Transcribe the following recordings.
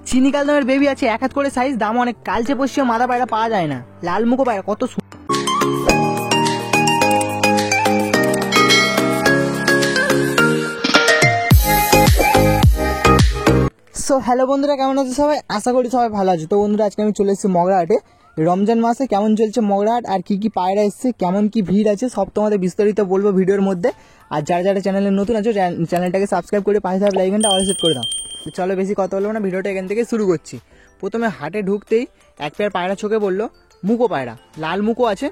চিনি কালদমের বেবি আছে 1 হাত করে সাইজ, দাম অনেক। কালচে পশ্চিম মাদা পায়রা পাওয়া যায় না, লাল মুখো পায়রা কত। সো হ্যালো বন্ধুরা, কেমন আছো সবাই? আশা করি সবাই ভালো আছে। তো বন্ধুরা, আজকে আমি চলে এসেছি মগরাহাটে। রমজান মাসে কেমন চলছে মগরাহাট, আর কি কি পায়রা এসছে, কেমন কি ভিড় আছে, সব তোমাদের বিস্তারিত বলবো ভিডিওর মধ্যে। আর যারা যারা চ্যানেলে নতুন আছো, চ্যানেলটাকে সাবস্ক্রাইব করে পাশে থাকা বেল আইকনটা অল সেট করে দাও। তো চলো বেশি কথা বলবো না, ভিডিওটা এখান থেকে শুরু করছি। প্রথমে হাটে ঢুকতেই এক পেয়ার পায়রা চোখে বললো, মুখো পায়রা। লাল মুখো আছে,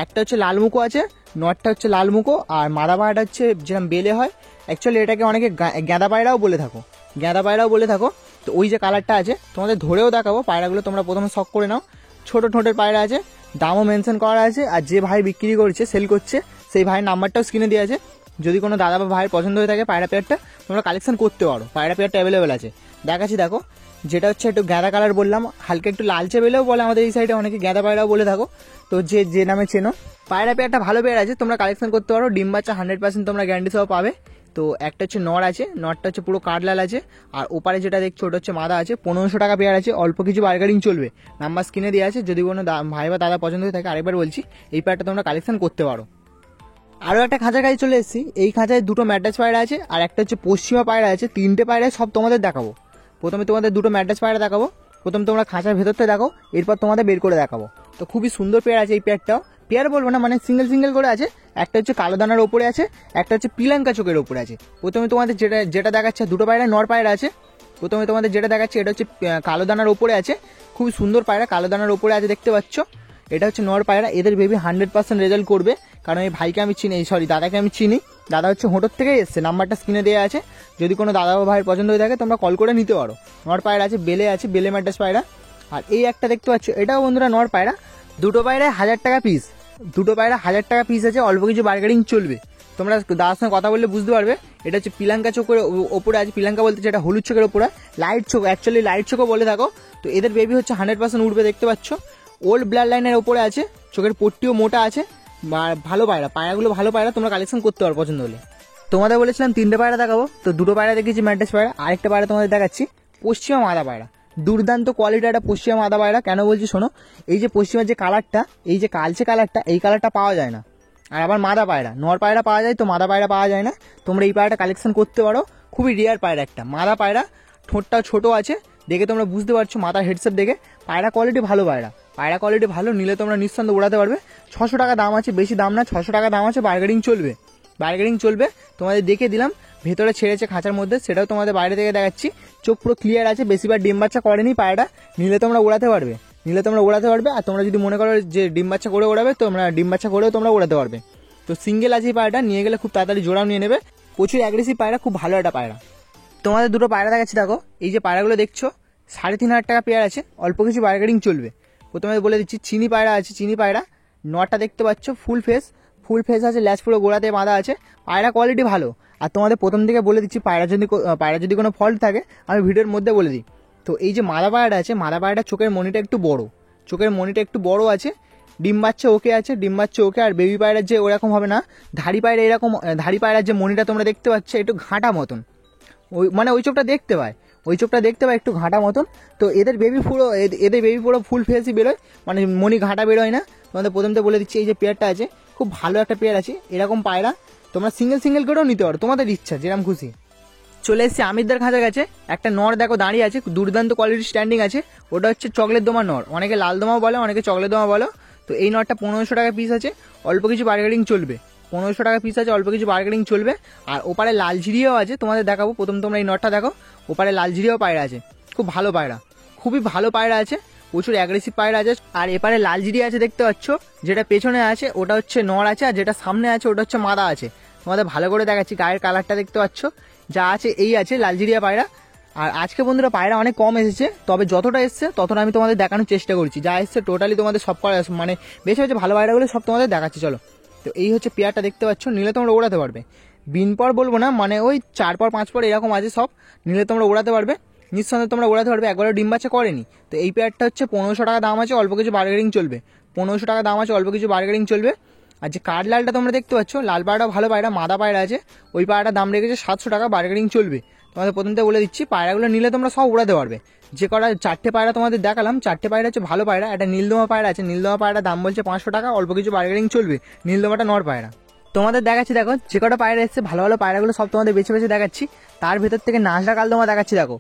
একটা হচ্ছে লাল মুখো আছে, নটটা হচ্ছে লাল মুখো, আর মাদা পায়রাটা হচ্ছে যেরকম বেলে হয়। অ্যাকচুয়ালি এটাকে অনেকে গাঁদা পায়রাও বলে থাকো, গাঁদা পায়রাও বলে থাকো। তো ওই যে কালারটা আছে তোমাদের ধরেও দেখাবো। পায়রাগুলো তোমরা প্রথমে শখ করে নাও। ছোটো ঠোঁটের পায়রা আছে, দামও মেনশন করা আছে। আর যে ভাই বিক্রি করছে, সেল করছে, সেই ভাইয়ের নাম্বারটাও স্ক্রিনে দেওয়া আছে। যদি কোনো দাদা বা ভাইয়ের পছন্দ হয়ে থাকে পায়রা পেয়ারটা, তোমরা কালেকশন করতে পারো। পায়রা পেয়ারটা অ্যাভেলেবেল আছে, দেখাচ্ছি দেখো। যেটা হচ্ছে একটু গাঁদা কালার বললাম, হালকা একটু লালচে বেলেও বলে আমাদের এই সাইডে, অনেকে গাঁদা পায়রাও বলে থাকো। তো যে নামে চেনো, পায়রা পেয়ারটা ভালো পেয়ার আছে, তোমরা কালেকশন করতে পারো। ডিম বাচ্চা 100% তোমরা গ্যারান্টি সহ পাবে। তো একটা হচ্ছে নর আছে, নরটা হচ্ছে পুরো কাঠলাল আছে। আর ওপারে যেটা দেখছো ওটা হচ্ছে মাদা আছে। 1500 টাকা পেয়ার আছে, অল্প কিছু বার্গেনিং চলবে। নাম্বার স্ক্রিনে দেওয়া আছে, যদি কোনো ভাই বা দাদা পছন্দ হয়ে থাকে আরেকবার বলছি, এই পেয়ারটা তোমরা কালেকশন করতে পারো। আরও একটা খাঁচার কাছে চলে এসেছি। এই খাঁচায় দুটো ম্যাড্রাস পায়রা আছে, আর একটা হচ্ছে পশ্চিমা পায়রা আছে। 3টে পায়রায় সব তোমাদের দেখাবো। প্রথমে তোমাদের দুটো ম্যাড্রাস পায়রা দেখাবো, প্রথম তোমরা খাঁচার ভেতরটা দেখো, এরপর তোমাদের বের করে দেখাবো। তো খুবই সুন্দর পেয়ার আছে এই পেয়ারটাও। পেয়ার বলবো না, মানে সিঙ্গেল সিঙ্গেল করে আছে। একটা হচ্ছে কালো দানার ওপরে আছে, একটা হচ্ছে পিলাঙ্কা চোখের ওপরে আছে। প্রথমে তোমাদের যেটা দেখাচ্ছে, দুটো পায়রা নর পায়রা আছে। প্রথমে তোমাদের যেটা দেখাচ্ছে এটা হচ্ছে কালো দানার ওপরে আছে, খুবই সুন্দর পায়রা, কালো দানার ওপরে আছে, দেখতে পাচ্ছ। এটা হচ্ছে নর পায়রা। এদের বেবি 100% রেজাল্ট করবে, কারণ এই ভাইকে আমি চিনি, দাদাকে আমি চিনি। দাদা হচ্ছে হোটোর থেকেই এসছে, নাম্বারটা স্ক্রিনে দেওয়া আছে। যদি কোনো দাদা বা ভাইয়ের পছন্দ হয়ে থাকে তোমরা কল করে নিতে পারো। নর পায়রা আছে, বেলে আছে, বেলে ম্যাড্রাস পায়রা। আর এই একটা দেখতে পাচ্ছ, এটাও বন্ধুরা নর পায়রা। দুটো পায়রায় 1000 টাকা পিস, দুটো পায়রা 1000 টাকা পিস আছে, অল্প কিছু বার্গেনিং চলবে। তোমরা দাদার সঙ্গে কথা বললে বুঝতে পারবে। এটা হচ্ছে পিলাঙ্কা চোখের ওপরে আছে, পিলাঙ্কা বলতে যেটা হলুদ চোখের ওপরে, লাইট চোখ, অ্যাকচুয়ালি লাইট চোখও বলে থাকো। তো এদের বেবি হচ্ছে 100% উঠবে, দেখতে পাচ্ছ। ওল্ড ব্লাড লাইনের ওপরে আছে, চোখের পট্টিও মোটা আছে। ভালো পায়রা, পায়রাগুলো ভালো পায়রা, তোমরা কালেকশন করতে পারো পছন্দ হলে। তোমাদের বলেছিলাম 3টে পায়রা দেখাবো, তো দুটো পায়রা দেখেছি ম্যাড্রাস পায়রা, আরেকটা পায়রা তোমাদের দেখাচ্ছি পশ্চিমা মাদা পায়রা। দুর্দান্ত কোয়ালিটি একটা পশ্চিমা মাদা পায়রা। কেন বলছি শোনো, এই যে পশ্চিমার যে কালারটা, এই যে কালচে কালারটা, এই কালারটা পাওয়া যায় না। আর আবার মাদা পায়রা, নর পায়রা পাওয়া যায়, তো মাদা পায়রা পাওয়া যায় না। তোমরা এই পায়রাটা কালেকশন করতে পারো, খুবই রেয়ার পায়রা একটা মাদা পায়রা। ঠোঁটটাও ছোটো আছে, দেখে তোমরা বুঝতে পারছো, মাথার হেডসেট দেখে। পায়রা কোয়ালিটি ভালো, পায়রা কোয়ালিটি ভালো, নিলে তোমরা নিঃসন্দেহে উড়াতে পারবে। 600 টাকা দাম আছে, বেশি দাম না, 600 টাকা দাম আছে। বার্গেনিং চলবে, বার্গেনিং চলবে। তোমাদের দেখে দিলাম, ভেতরে ছেড়েছে খাঁচার মধ্যে, সেটাও তোমাদের বাইরে থেকে দেখাচ্ছি। চোখ পুরো ক্লিয়ার আছে, বেশিবার ডিম বাচ্চা করেনি পায়রাটা, নিলে তোমরা উড়াতে পারবে, নিলে তোমরা উড়াতে পারবে। আর তোমরা যদি মনে করো যে ডিম বাচ্চা করে উড়াবে, তোমরা ডিম বাচ্চা করেও তোমরা উড়াতে পারবে। তো সিঙ্গেল আছে এই পায়রাটা, নিয়ে গেলে খুব তাড়াতাড়ি জোড়াও নিয়ে নেবে। প্রচুর অ্যাগ্রেসিভ পায়রা, খুব ভালো একটা পায়রা। তোমাদের দুটো পায়রা দেখাচ্ছি দেখো। এই যে পায়রাগুলো দেখছো 3500 টাকা পেয়ার আছে, অল্প কিছু বার্গেনিং চলবে। প্রথমে বলে দিচ্ছি, চিনি পায়রা আছে, চিনি পায়রা। নটা দেখতে পাচ্ছ ফুল ফেস আছে, ল্যাচ পুরো গোড়াতে বাঁধা আছে। পায়রা কোয়ালিটি ভালো। আর তোমাদের প্রথম থেকে বলে দিচ্ছি, পায়রা যদি কোনো ফল্ট থাকে আমি ভিডিওর মধ্যে বলে দিই। তো এই যে মাদা পায়রাটা আছে, মাদা পায়রাটা চোখের মনিটা একটু বড়, চোখের মনিটা একটু বড় আছে। ডিম বাচ্চা ওকে আছে, ডিম বাচ্চা ওকে। আর বেবি পায়রার যে ওরকম হবে না, ধাড়ি পায়রা এরকম, ধাড়ি পায়রার যে মনিটা তোমরা দেখতে পাচ্ছ একটু ঘাঁটা মতন, ওই মানে ওই চোখটা দেখতে পায়, ওই চোখটা দেখতে পায় একটু ঘাঁটা মতন। তো এদের বেবি পুরো ফুল ফেসই বেরোয়, মানে মনি ঘাঁটা বেরোয় না। তোমাদের প্রথমতে বলে দিচ্ছি, এই যে পেয়ারটা আছে খুব ভালো একটা পেয়ার আছে। এরকম পায়রা তোমরা সিঙ্গেল করেও নিতে পারো, তোমাদের ইচ্ছা যেরকম খুশি। চলে এসেছি আমিরদার খাঁচার কাছে। একটা নর দেখো দাঁড়িয়ে আছে, দুর্দান্ত কোয়ালিটি স্ট্যান্ডিং আছে। ওটা হচ্ছে চকলেট দোমা নর, অনেকে লাল দোমাও বলো, অনেকে চকলেট দোমা বলো। তো এই নরটা 1500 টাকা পিস আছে, অল্প কিছু বার্গেনিং চলবে। 1500 টাকা পিস আছে, অল্প কিছু বার্গেনিং চলবে। আর ওপারে লাল ঝিরিয়াও আছে, তোমাদের দেখাবো। প্রথম তোমরা এই নরটা দেখো, ওপারে লাল ঝিরিয়াও পায়রা আছে, খুব ভালো পায়রা, খুবই ভালো পায়রা আছে, প্রচুর অ্যাগ্রেসিভ পায়রা আছে। আর এপারে লাল ঝিরিয়া আছে, দেখতে পাচ্ছ। যেটা পেছনে আছে ওটা হচ্ছে নর আছে, আর যেটা সামনে আছে ওটা হচ্ছে মাদা আছে। তোমাদের ভালো করে দেখাচ্ছি, গায়ের কালারটা দেখতে পাচ্ছ, যা আছে এই আছে লালজিরিয়া পায়রা। আর আজকে বন্ধুরা পায়রা অনেক কম এসেছে, তবে যতটা এসছে ততটা আমি তোমাদের দেখানোর চেষ্টা করছি। যা এসছে টোটালি তোমাদের সব করা, মানে বেশি হচ্ছে ভালো পায়রাগুলো সব তোমাদের দেখাচ্ছি। চলো, তো এই হচ্ছে পেয়ারটা দেখতে পাচ্ছ, নিলে তোমরা ওড়াতে পারবে। বিনপর বলবো না, মানে ওই 4 পর 5 পর এরকম আছে সব, নিলে তোমরা ওড়াতে পারবে, নিঃসন্দেহে তোমরা ওড়াতে পারবে। একবারও ডিম বাচ্চা করেনি। তো এই পেয়ারটা হচ্ছে 1500 টাকা দাম আছে, অল্প কিছু বার্গেনিং চলবে। 1500 টাকা দাম আছে, অল্প কিছু বার্গেনিং চলবে। আর যে কাঠ লালটা তোমরা দেখতে পাচ্ছ, লাল পায়রাটাও ভালো পায়রা, মাদা পায়রা আছে। ওই পায়রাটার দাম রেখেছে 700 টাকা, বার্গেনিং চলবে। তোমাদের প্রথমতে বলে দিচ্ছি, পায়রাগুলো নিলে তোমরা সব উড়াতে পারবে। যে কটা 4টে পায়রা তোমাদের দেখালাম, 4টে পায়রা হচ্ছে ভালো পায়রা। একটা নীলদমা পায়রা আছে, নীলদমা পায়রার দাম বলছে 500 টাকা, অল্প কিছু বার্গেনিং চলবে। নীলদমাটা নর পায়রা। তোমাদের দেখাচ্ছি দেখো, যে কটা পায়রা এসছে ভালো ভালো পায়রাগুলো সব তোমাদের বেছে বেছে দেখাচ্ছি। তার ভেতর থেকে নাজরা কালদমা দেখাচ্ছি দেখো,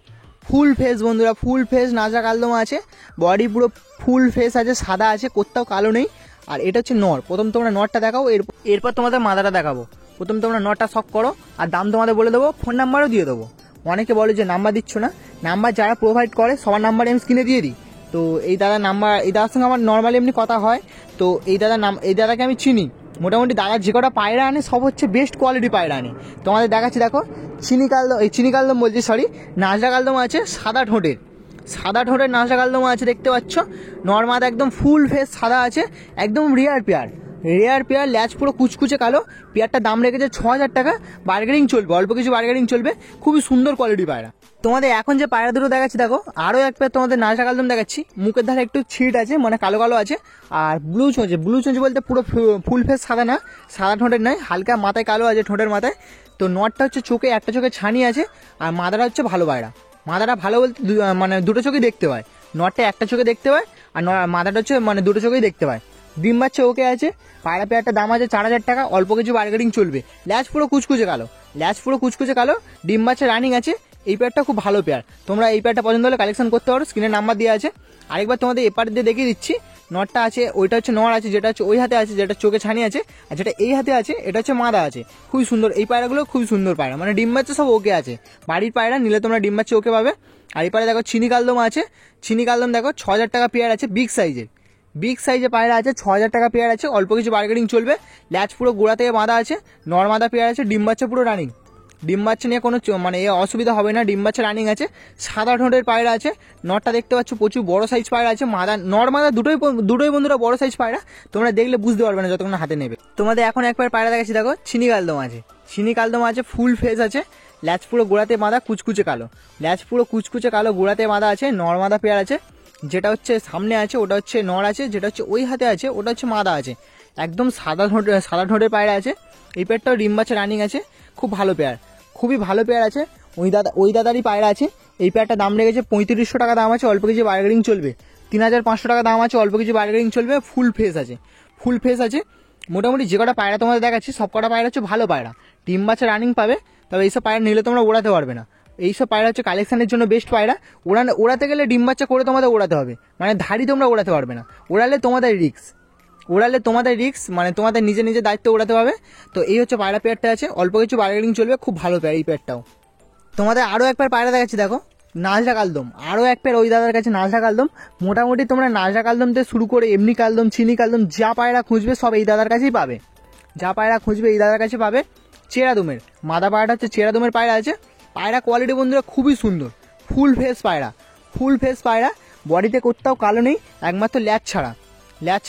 ফুল ফেস বন্ধুরা, ফুল ফেস নাজরা কালদমা আছে, বডি পুরো ফুল ফেস আছে, সাদা আছে, কোথাও কালো নেই। আর এটা হচ্ছে নর। প্রথম তোমরা নরটা দেখাও, এরপর তোমাদের মাদাটা দেখাবো। প্রথম তোমরা নরটা শখ করো, আর দাম তোমাদের বলে দেবো, ফোন নাম্বারও দিয়ে দেবো। অনেকে বলে যে নাম্বার দিচ্ছ না, নাম্বার যারা প্রোভাইড করে সবার নাম্বার আমি স্ক্রিনে দিয়ে দিই। তো এই দাদার নাম্বার, এই দাদার সঙ্গে আমার নর্মালি এমনি কথা হয়। তো এই দাদাকে আমি চিনি। মোটামুটি দাদা যে কটা পায়রা আনে সব হচ্ছে বেস্ট কোয়ালিটি পায়রা আনে। তোমাদের দেখাচ্ছি দেখো, চিনি কালদম বলছি, সরি, নাজরা কালদম আছে সাদা ঠোঁটের, সাদা ঠোঁটের নাজরা কালদম আছে, দেখতে পাচ্ছ। নর্মাদ একদম ফুল ফেস সাদা আছে, একদম রেয়ার পেয়ার, ল্যাচ পুরো কুচকুচে কালো। পেয়ারটার দাম রেখেছে 6000 টাকা, বার্গেনিং চলবে, অল্প কিছু বার্গেনিং চলবে। খুবই সুন্দর কোয়ালিটি পায়রা। তোমাদের এখন যে পায়রা দুটো দেখাচ্ছি দেখো, আরও এক পেয়ার তোমাদের নাজরা কালদম দেখাচ্ছি। মুখের ধারে একটু ছিট আছে, মানে কালো কালো আছে। আর ব্লু চোঁচ বলতে পুরো ফুল ফেস সাদা না, সাদা ঠোঁটের নয়, হালকা মাথায় কালো আছে, ঠোঁটের মাথায়। তো নটটা হচ্ছে চোখে, একটা চোখে ছানি আছে। আর মাদাটা হচ্ছে ভালো পায়রা। মাদাটা ভালো বলতে মানে দুটো চোখেই দেখতে পায়। নটটা একটা চোখে দেখতে পায়, আর মাদাটা হচ্ছে মানে দুটো চোখেই দেখতে পায়। ডিম বাচ্চা ওকে আছে। পায়রা পেয়ারটার দাম আছে 4000 টাকা, অল্প কিছু বার্গেনিং চলবে। ল্যাচ পুরো কুচকুচে কালো, ডিম বাচ্চা রানিং আছে। এই পেয়ারটা খুব ভালো পেয়ার। তোমরা এই পেয়ারটা পছন্দ হলে কালেকশন করতে পারো, স্ক্রিনে নাম্বার দেওয়া আছে। আরেকবার তোমাদের এপার দিয়ে দেখিয়ে দিচ্ছি। নটটা আছে, ওইটা হচ্ছে নর আছে, যেটা হচ্ছে ওই হাতে আছে, যেটা চোখে ছানি আছে। আর যেটা এই হাতে আছে, এটা হচ্ছে মাদা আছে। খুবই সুন্দর এই পায়রাগুলো, খুবই সুন্দর পায়রা, মানে ডিম বাচ্চা সব ওকে আছে। বাড়ির পায়রা নিলে তোমরা ডিম বাচ্চা ওকে পাবে। আর এই পায়রা দেখো চিনি কালদম আছে, চিনি কালদম দেখো 6000 টাকা পেয়ার আছে, বিগ সাইজে পায়রা আছে, 6000 টাকা পেয়ার আছে, অল্প কিছু বার্গেনিং চলবে। ল্যাচ পুরো গোড়া থেকে বাঁধা আছে, নর মাদা পেয়ার আছে, ডিম বাচ্চা পুরো রানিং। ডিম বাচ্চা নিয়ে কোনো মানে অসুবিধা হবে না, ডিম বাচ্চা রানিং আছে। সাদা ঠোঁটের পায়রা আছে। নরটা দেখতে পাচ্ছ প্রচুর বড় সাইজ পায়রা আছে। নর মাদা দুটোই বন্ধুরা বড় সাইজ পায়রা। তোমরা দেখলে বুঝতে পারবে না যতক্ষণ হাতে নেবে। তোমাদের এখন একবার পায়রা দেখাচ্ছি দেখো, চিনি কালদম আছে, ফুল ফেস আছে, ল্যাচ পুরো গোড়াতে বাঁধা, কুচকুচে কালো, গোড়াতে বাঁধা আছে। নর মাদা পেয়ার আছে, যেটা হচ্ছে সামনে আছে ওটা হচ্ছে নর আছে, যেটা হচ্ছে ওই হাতে আছে ওটা হচ্ছে মাদা আছে। একদম সাদা ঠোঁটের পায়রা আছে। এই পেয়ারটাও ডিম বাচ্চা রানিং আছে, খুব ভালো পেয়ার, খুবই ভালো পেয়ার আছে। ওই দাদারই পায়রা আছে। এই পেয়ারটার দাম লেগেছে 3500 টাকা দাম আছে, অল্প কিছু বার্গেনিং চলবে। 3500 টাকা দাম আছে, অল্প কিছু বার্গেনিং চলবে। ফুল ফেস আছে। মোটামুটি যে কটা পায়রা তোমাদের দেখাচ্ছি সব কটা পায়রা হচ্ছে ভালো পায়রা, ডিম বাচ্চা রানিং পাবে। তবে এইসব পায়রা নিলে তোমরা ওড়াতে পারবে না। এইসব পায়রা হচ্ছে কালেকশনের জন্য বেস্ট পায়রা। ওড়াতে গেলে ডিম বাচ্চা করে তোমাদের ওড়াতে হবে, মানে ধাড়ি তোমরা ওড়াতে পারবে না। ওড়ালে তোমাদের রিক্স, মানে তোমাদের নিজে দায়িত্ব ওড়াতে হবে। তো এই হচ্ছে পায়রা পেয়ারটা আছে, অল্প কিছু বার্গেনিং চলবে, খুব ভালো পেয়ার এই পেয়ারটাও। তোমাদের আরও একবার পায়রা দেখাচ্ছি দেখো, নাজরা কালদম, আরও এক পেয়ার ওই দাদার কাছে নাজরা কালদম। মোটামুটি তোমরা নাজরা কালদম থেকে শুরু করে এমনি কালদম, চিনি কালদম, যা পায়রা খুঁজবে সব এই দাদার কাছেই পাবে। চেরাদুমের মাদা পায়রাটা হচ্ছে চেরাদুমের পায়রা আছে। পায়রা কোয়ালিটি বন্ধুরা খুবই সুন্দর, ফুল ফেস পায়রা, বডিতে কোথাও কালো নেই, একমাত্র ল্যাচ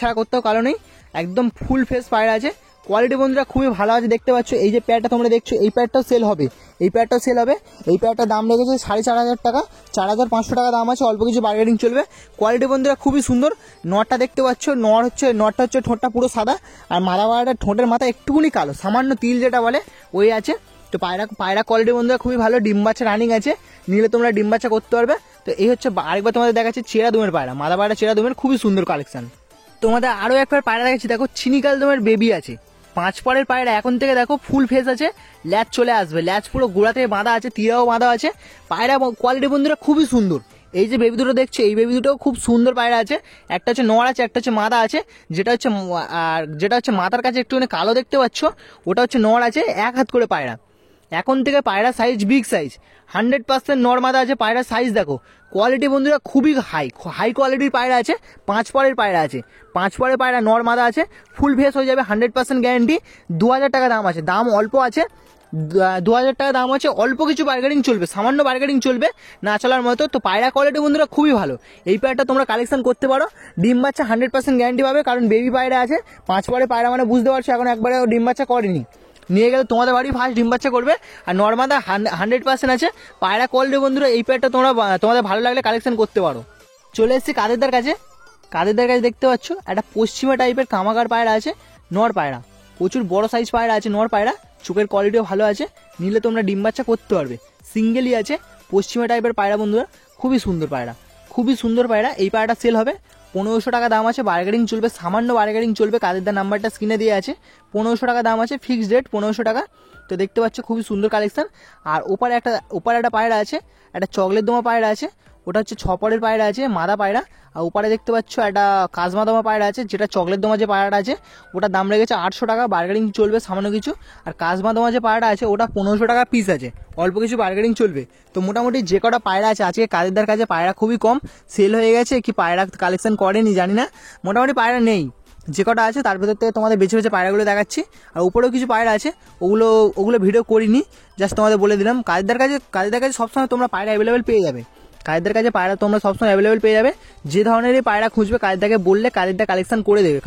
ছাড়া কোথাও কালো নেই, একদম ফুল ফেস পায়রা আছে। কোয়ালিটি বন্ধুরা খুবই ভালো আছে, দেখতে পাচ্ছ। এই যে পেয়ারটা তোমরা দেখছো, এই পেয়ারটাও সেল হবে। এই পেয়ারটার দাম লেগেছে 4500 টাকা, 4500 টাকা দাম আছে, অল্প কিছু বার্গেনিং চলবে। কোয়ালিটি বন্ধুরা খুবই সুন্দর। নটটা দেখতে পাচ্ছ, নটটা হচ্ছে ঠোঁটটা পুরো সাদা, আর মাদা পায়রাটার ঠোঁটের মাথা একটুকুনি কালো, সামান্য তিল যেটা বলে ওই আছে। তো পায়রা কোয়ালিটি বন্ধুরা খুবই ভালো, ডিম বাচ্চা রানিং আছে, নিলে তোমরা ডিম বাচ্চা করতে পারবে। তো এই হচ্ছে আরেকবার তোমাদের দেখাচ্ছি চেরাদুমের পায়রা, মাদা পায়রা চেরাদুমের, খুবই সুন্দর কালেকশন। তোমাদের আরও একবার পায়রা দেখাচ্ছি দেখো, চিনি কালদমের বেবি আছে, 5 পরের পায়রা। এখন থেকে দেখো ফুল ফেস আছে, ল্যাচ চলে আসবে, ল্যাচ পুরো গোড়া থেকে বাঁধা আছে, তীরাও বাঁধা আছে। পায়রা কোয়ালিটি বন্ধুরা খুবই সুন্দর। এই যে বেবি দুটো দেখছো, এই বেবি দুটো খুব সুন্দর পায়রা আছে। একটা হচ্ছে নর আছে, একটা হচ্ছে মাদা আছে। যেটা হচ্ছে মাথার কাছে একটুখানি কালো দেখতে পাচ্ছ, ওটা হচ্ছে নর আছে। 1 হাত করে পায়রা। এখন থেকে পায়রা সাইজ বিগ সাইজ, 100% নর মাদা আছে। পায়রা সাইজ দেখো, কোয়ালিটি বন্ধুরা খুবই হাই কোয়ালিটির পায়রা আছে। 5 পরের পায়রা আছে, 5 পরের পায়রা নর মাদা আছে, ফুল ফেস হয়ে যাবে, 100% গ্যারেন্টি। 2000 টাকা দাম আছে, দাম অল্প আছে, 2000 টাকা দাম আছে, অল্প কিছু বার্গেনিং চলবে, সামান্য বার্গেনিং চলবে, না চলার মতো। তো পায়রা কোয়ালিটি বন্ধুরা খুবই ভালো, এই পায়রাটা তোমরা কালেকশন করতে পারো। ডিম বাচ্চা 100% গ্যারেন্টি পাবে, কারণ বেবি পায়রা আছে। 5 পরের পায়রা মানে বুঝতে পারছো, এখন একবারে ডিম বাচ্চা করেনি, নিয়ে গেলে তোমাদের বাড়ি ফার্স্ট ডিম বাচ্চা করবে। আর নর্মাদা 100% আছে। পায়রা কোয়ালিটি বন্ধুরা এই পেয়ারটা তোমাদের ভালো লাগলে কালেকশন করতে পারো। চলে এসেছি কাদেরদার কাছে দেখতে পাচ্ছ একটা পশ্চিমা টাইপের কামাকার পায়রা আছে, নর পায়রা, প্রচুর বড় সাইজ পায়রা আছে, নর পায়রা, চোখের কোয়ালিটিও ভালো আছে, নিলে তোমরা ডিম বাচ্চা করতে পারবে। সিঙ্গেলই আছে, পশ্চিমা টাইপের পায়রা বন্ধুরা, খুবই সুন্দর পায়রা, খুবই সুন্দর পায়রা। এই পায়রাটা সেল হবে 1500 টাকা দাম আছে, বার্গেনিং চলবে, সামান্য বার্গেনিং চলবে। কাদের দা নাম্বারটা স্ক্রিনে দিয়ে আছে, 1500 টাকা দাম আছে, ফিক্সড রেট 1500 টাকা। তো দেখতে পাচ্ছ খুবই সুন্দর কালেকশন। আর ওপারে একটা পায়রা আছে, একটা চকলেট দমা পায়রা আছে, ওটা হচ্ছে ছপরের পায়রা আছে, মাদা পায়রা। আর ওপারে দেখতে পাচ্ছ একটা কাজমা দমা পায়রা আছে, যেটা চকলেট দমা যে পায়রাটা আছে ওটার দাম লেগেছে 800 টাকা, বার্গেনিং চলবে সামান্য কিছু। আর কাজমা দমা যে পায়রাটা আছে ওটা 1500 টাকা পিস আছে, অল্প কিছু বার্গেনিং চলবে। তো মোটামুটি যে কটা পায়রা আছে আজকে কাদেরদার কাছে পায়রা খুবই কম, সেল হয়ে গেছে কি পায়রা কালেকশন করেনি জানি না, মোটামুটি পায়রা নেই। যে কটা আছে তার ভেতর থেকে তোমাদের বেছে বেছে পায়রাগুলো দেখাচ্ছি। আর উপরেও কিছু পায়রা আছে, ওগুলো ভিডিও করিনি, জাস্ট তোমাদের বলে দিলাম। কাদের কাছে সবসময় তোমরা পায়রা অ্যাভেলেবেল পেয়ে যাবে, কাদের কাছে পায়রা তোমরা সবসময় অ্যাভেলেবেল পেয়ে যাবে। যে ধরনেরই পায়রা খুঁজবে কাদেরকে বললে কাদেরটা কালেকশন করে দেবে।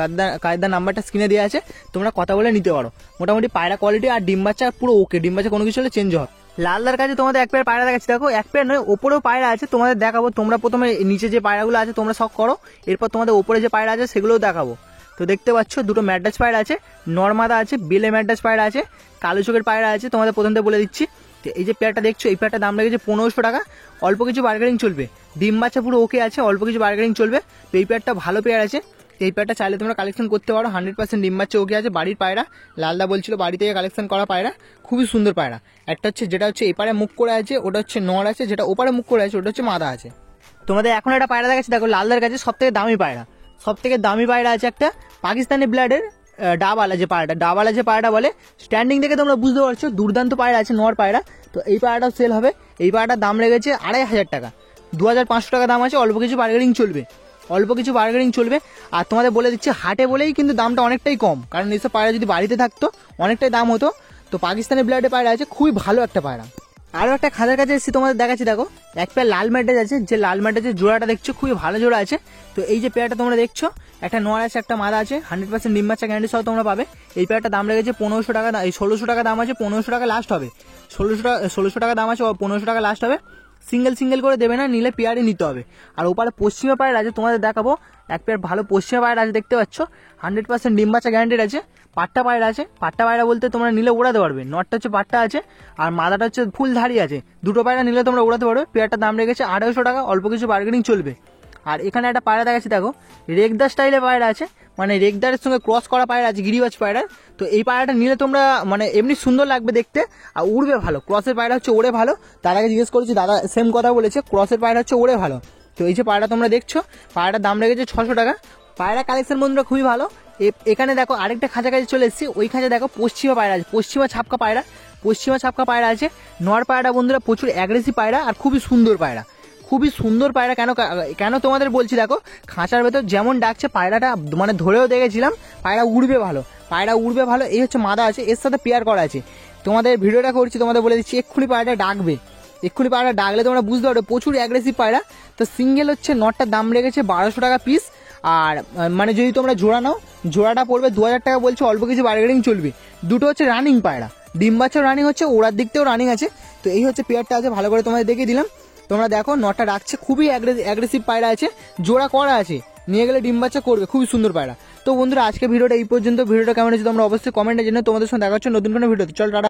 কাদেরদার নাম্বারটা স্ক্রিনে দেওয়া আছে, তোমরা কথা বলে নিতে পারো। মোটামুটি পায়রা কোয়ালিটি আর ডিম বাচ্চা পুরো ওকে, ডিম বাচ্চা কোনো কিছু হলে চেঞ্জ হয়। লালদার কাছে তোমাদের এক পেয়ার পায়রা দেখাচ্ছি, দেখো এক পেয়ার নয় ওপরেও পায়রা আছে, তোমাদের দেখাবো। তোমরা প্রথমে নিচে যে পায়রাগুলো আছে তোমরা শখ করো, এরপর তোমাদের ওপরে যে পায়রা আছে সেগুলোও দেখাবো। তো দেখতে পাচ্ছ দুটো ম্যাড্রাস পায়রা আছে, নর্মাদা আছে, বেলে ম্যাড্রাস পায়রা আছে, কালো চোখের পায়রা আছে। তোমাদের প্রথম থেকে বলে দিচ্ছি, এই যে পেয়ারটা দেখছো এই পেয়ারটার দাম লেগেছে 1500 টাকা, অল্প কিছু বার্গেনিং চলবে। ডিম বাচ্চা পুরো ওকে আছে, অল্প কিছু বার্গেনিং চলবে। তো এই পেয়ারটা ভালো পেয়ার আছে, এই পেয়ারটা চাইলে তোমরা কালেকশন করতে পারো। 100% ডিম বাচ্চা ওকে আছে, বাড়ির পায়রা। লালদা বলছিল বাড়ি থেকে কালেকশন করা পায়রা, খুবই সুন্দর পায়রা। একটা হচ্ছে যেটা হচ্ছে এপারে মুখ করে আছে ওটা হচ্ছে নর আছে, যেটা ওপারে মুখ করে আছে ওটা হচ্ছে মাদা আছে। তোমাদের এখন একটা পায়রা দেখাচ্ছি, দেখো লালদার কাছে সব থেকে দামি পায়রা, সব থেকে দামি পায়রা আছে একটা পাকিস্তানি ব্লাডের ডাবালা যে পায়রাটা বলে। স্ট্যান্ডিং দেখে তোমরা বুঝতে পারছো দুর্দান্ত পায়রা আছে, নর পায়রা। তো এই পায়রাটাও সেল হবে। এই পায়রাটার দাম লেগেছে 2500 টাকা, 2500 টাকা দাম আছে, অল্প কিছু বার্গেনিং চলবে, অল্প কিছু বার্গেনিং চলবে। আর তোমাদের বলে দিচ্ছি হাটে বলেই কিন্তু দামটা অনেকটাই কম, কারণ এইসব পায়রা যদি বাড়িতে থাকতো অনেকটাই দাম হতো। তো পাকিস্তানি ব্লাডের পায়রা আছে, খুবই ভালো একটা পায়রা। আরও একটা খাঁচার কাছে এসেছি, তোমাদের দেখাচ্ছি, দেখো এক পেয়ার লাল ম্যাড্রাস আছে, যে লাল ম্যাড্রাসের জোড়াটা দেখছো খুবই ভালো জোড়া আছে। তো এই যে পেয়ারটা তোমরা দেখছো, একটা নর আছে একটা মাদা আছে, 100% ডিম বাচ্চা গ্যারান্টি সহ তোমরা পাবে। এই পেয়ারটা দাম লেগেছে 1500 টাকা, এই 1600 টাকা দাম আছে, 1500 টাকা লাস্ট হবে, 1600 টাকা দাম আছে, 1500 টাকা লাস্ট হবে। সিঙ্গেল করে দেবে না, নিলে পেয়ারই নিতে হবে। আর ওপারে পশ্চিমা পায়রা আছে, তোমাদের দেখাবো এক পেয়ার ভালো পশ্চিমা পায়রা আছে, দেখতে পাচ্ছ 100% ডিম বাচ্চা গ্যারান্টিড আছে। পাট্টা পায়রা আছে, পাট্টা পায়রা বলতে তোমরা নিলে উড়াতে পারবে, নটটা হচ্ছে পাট্টা আছে আর মাদাটা হচ্ছে ফুল ধারি আছে। দুটো পায়রা নিলে তোমরা উড়াতে পারবে। পেয়ারটার দাম রেখেছে 250 টাকা, অল্প কিছু বার্গেনিং চলবে। আর এখানে একটা পায়রা দেখাচ্ছি, দেখো রেগদার স্টাইলে পায়রা আছে, মানে রেগদারের সঙ্গে ক্রস করা পায়রা আছে, গিরিবাজ পায়রা। তো এই পায়রাটা নিলে তোমরা মানে এমনি সুন্দর লাগবে দেখতে আর উড়বে ভালো। ক্রসের পায়রা হচ্ছে ওড়ে ভালো, তার আগে জিজ্ঞেস করেছি দাদা সেম কথা বলেছে, ক্রসের পায়রা হচ্ছে ওড়ে ভালো। তো এই যে পায়রা তোমরা দেখছো, পায়রাটার দাম রেখেছে 600 টাকা। পায়রা কালেকশন বন্ধুরা খুবই ভালো। এখানে দেখো আরেকটা খাঁচা কাছে চলে এসেছি, ওই খাঁচা দেখো পশ্চিমা পায়রা আছে, পশ্চিমা ছাপকা পায়রা আছে। নর পায়রা বন্ধুরা প্রচুর অ্যাগ্রেসিভ পায়রা আর খুবই সুন্দর পায়রা, খুবই সুন্দর পায়রা। কেন তোমাদের বলছি, দেখো খাঁচার ভেতর যেমন ডাকছে পায়রাটা, মানে ধরেও দেখেছিলাম পায়রা উড়বে ভালো। এই হচ্ছে মাদা আছে, এর সাথে পেয়ার করা আছে। তোমাদের ভিডিওটা করছি, তোমাদের বলে দিচ্ছি এক্ষুনি পায়রাটা ডাকবে, এক্ষুনি পায়রা ডাকলে তোমরা বুঝতে পারবে প্রচুর অ্যাগ্রেসিভ পায়রা। তো সিঙ্গেল হচ্ছে নটটার দাম রেখেছে 1200 টাকা পিস। আর মানে যদি তোমরা জোড়া নাও, জোড়াটা পড়বে 2000 টাকা বলছে, অল্প কিছু বার্গেনিং চলবে। দুটো হচ্ছে রানিং পায়রা, ডিম বাচ্চাও রানিং হচ্ছে, ওড়ার দিক থেকেও রানিং আছে। তো এই হচ্ছে পেয়ারটা আছে, ভালো করে তোমাদের দেখিয়ে দিলাম। তোমরা দেখো নটটা রাখছে, খুবই অ্যাগ্রেসিভ পায়রা আছে, জোড়া করা আছে, নিয়ে গেলে ডিম বাচ্চা করবে, খুবই সুন্দর পায়রা। তো বন্ধুরা আজকে ভিডিওটা এই পর্যন্ত। ভিডিওটা কেমন হয়েছে তোমরা অবশ্যই কমেন্টে জেনে, তোমাদের সঙ্গে দেখা হচ্ছে নতুন কোনো ভিডিওতে। চল টাটা।